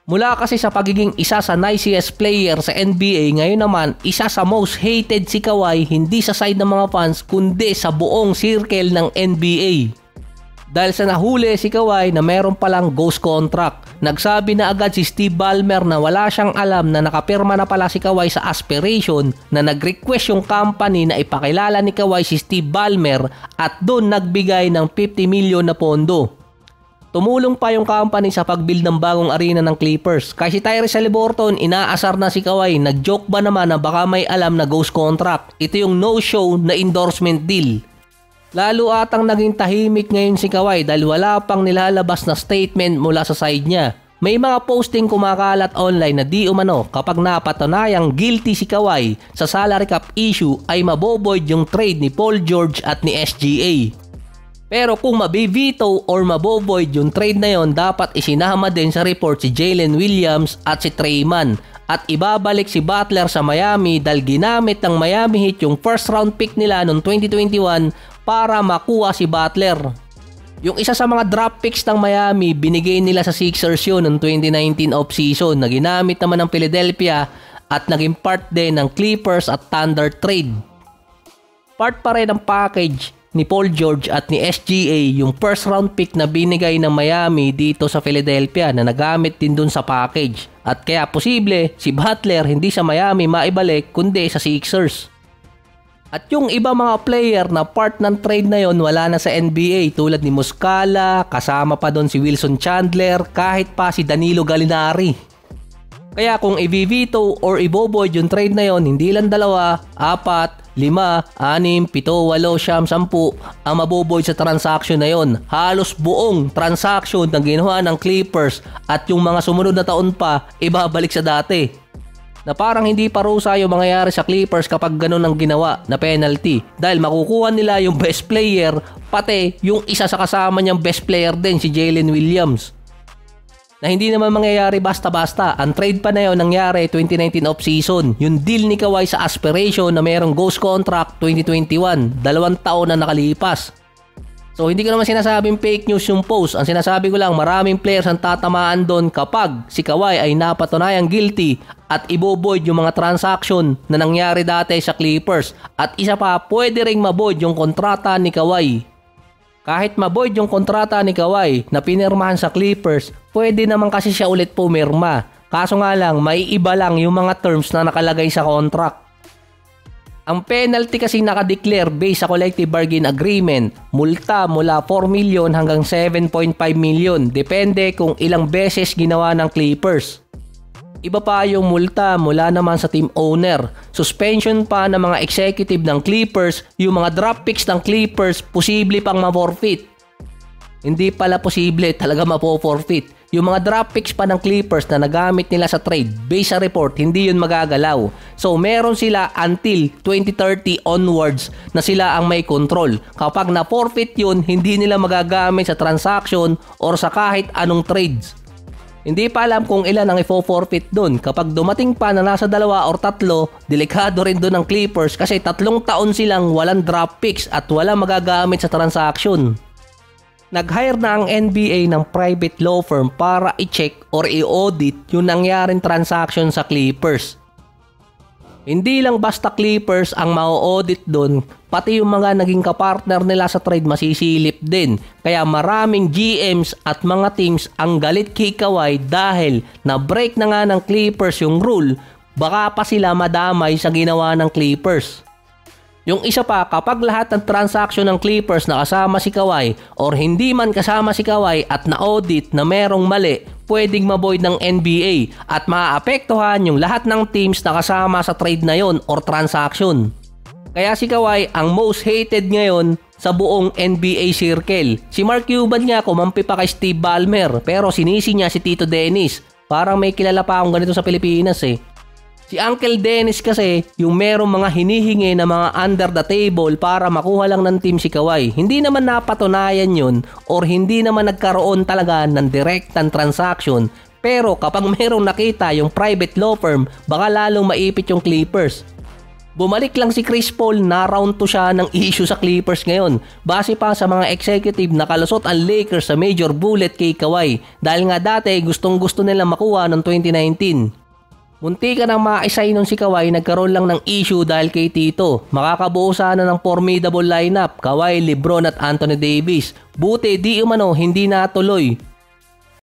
Mula kasi sa pagiging isa sa nicest player sa NBA, ngayon naman isa sa most hated si Kawhi, hindi sa side ng mga fans kundi sa buong circle ng NBA. Dahil sa nahuli si Kawhi na meron palang ghost contract. Nagsabi na agad si Steve Ballmer na wala siyang alam na nakapirma na pala si Kawhi sa Aspiration, na nag-request yung company na ipakilala ni Kawhi si Steve Ballmer at doon nagbigay ng 50 million na pondo. Tumulong pa yung company sa pag-build ng bagong arena ng Clippers. Kaya si Tyrese Haliburton, inaasar na si Kawhi. Nag-joke ba naman na baka may alam na ghost contract? Ito yung no-show na endorsement deal. Lalo atang naging tahimik ngayon si Kawhi dahil wala pang nilalabas na statement mula sa side niya. May mga posting kumakalat online na di umano kapag napatunayang guilty si Kawhi sa salary cap issue ay maboboid yung trade ni Paul George at ni SGA. Pero kung mabivito or mabovoid yung trade na yon, dapat isinama din sa report si Jalen Williams at si Trey Mann. At ibabalik si Butler sa Miami dahil ginamit ng Miami Heat yung first round pick nila noong 2021 para makuha si Butler. Yung isa sa mga draft picks ng Miami, binigay nila sa Sixers yun noong 2019 offseason na ginamit naman ng Philadelphia at naging part din ng Clippers at Thunder trade. Part pa rin ng package ni Paul George at ni SGA yung first round pick na binigay ng Miami dito sa Philadelphia na nagamit din dun sa package. At kaya posible si Butler hindi sa Miami maibalik kundi sa Sixers. At yung iba mga player na part ng trade na yon wala na sa NBA tulad ni Muscala, kasama pa doon si Wilson Chandler, kahit pa si Danilo Gallinari. Kaya kung i-veto or i-bovoid yung trade na yon, hindi lang 2, 4, 5, 6, 7, 8, 9, 10 ang maboboid sa transaction na yon. Halos buong transaction na ginawa ng Clippers at yung mga sumunod na taon pa ibabalik sa dati. Na parang hindi parusa yung mangyayari sa Clippers kapag ganun ang ginawa na penalty. Dahil makukuha nila yung best player, pati yung isa sa kasama niyang best player din si Jalen Williams. Na hindi naman mangyayari basta-basta. Ang trade pa na yun nangyari 2019 off-season. Yung deal ni Kawhi sa Aspiration na mayroong ghost contract 2021. 2 taon na nakalipas. So hindi ko naman sinasabing fake news yung post. Ang sinasabi ko lang maraming players ang tatamaan doon kapag si Kawhi ay napatunayang guilty at iboboid yung mga transaction na nangyari dati sa Clippers. At isa pa, pwede ring maboid yung kontrata ni Kawhi. Kahit maboid yung kontrata ni Kawhi na pinirmahan sa Clippers, pwede naman kasi siya ulit pumirma. Kaso nga lang, may iba lang yung mga terms na nakalagay sa contract. Ang penalty kasi nakadeclare based sa collective bargain agreement, multa mula 4 million hanggang 7.5 million, depende kung ilang beses ginawa ng Clippers. Iba pa yung multa mula naman sa team owner, suspension pa ng mga executive ng Clippers, yung mga draft picks ng Clippers, posible pang ma-forfeit. Hindi pala posible, talaga mapo-forfeit. Yung mga draft picks pa ng Clippers na nagamit nila sa trade, based sa report, hindi yun magagalaw. So meron sila until 2030 onwards na sila ang may control. Kapag na-forfeit yun, hindi nila magagamit sa transaction or sa kahit anong trades. Hindi pa alam kung ilan ang ifo-forfeit dun. Kapag dumating pa na nasa 2 or 3, delikado rin dun ng Clippers kasi 3 taon silang walang draft picks at walang magagamit sa transaction. Nag-hire na ang NBA ng private law firm para i-check or i-audit yung nangyaring transaction sa Clippers. Hindi lang basta Clippers ang ma-audit doon, pati yung mga naging kapartner nila sa trade masisilip din. Kaya maraming GMs at mga teams ang galit kay Kawhi dahil na-break na nga ng Clippers yung rule, baka pa sila madamay sa ginawa ng Clippers. Yung isa pa, kapag lahat ng transaction ng Clippers na kasama si Kawhi or hindi man kasama si Kawhi at na-audit na merong mali, pwedeng maboid ng NBA at maaapektuhan yung lahat ng teams na kasama sa trade na yon or transaction. Kaya si Kawhi ang most hated ngayon sa buong NBA circle. Si Mark Cuban nga kumampi pa kay Steve Ballmer pero sinisi niya si Tito Dennis. Parang may kilala pa akong ganito sa Pilipinas eh. Si Uncle Dennis kasi yung merong mga hinihingi na mga under the table para makuha lang ng team si Kawhi. Hindi naman napatunayan yun or hindi naman nagkaroon talaga ng direktang transaction. Pero kapag merong nakita yung private law firm, baka lalong maipit yung Clippers. Bumalik lang si Chris Paul na round 2 siya ng issue sa Clippers ngayon. Base pa sa mga executive na kalusot ang Lakers sa major bullet kay Kawhi dahil nga dati gustong gusto nila makuha noong 2019. Munti ka nang ma-assign nun si Kawhi, nagkaroon lang ng issue dahil kay Tito. Makakabuo sana ng formidable lineup, Kawhi, LeBron at Anthony Davis. Buti di umano hindi natuloy.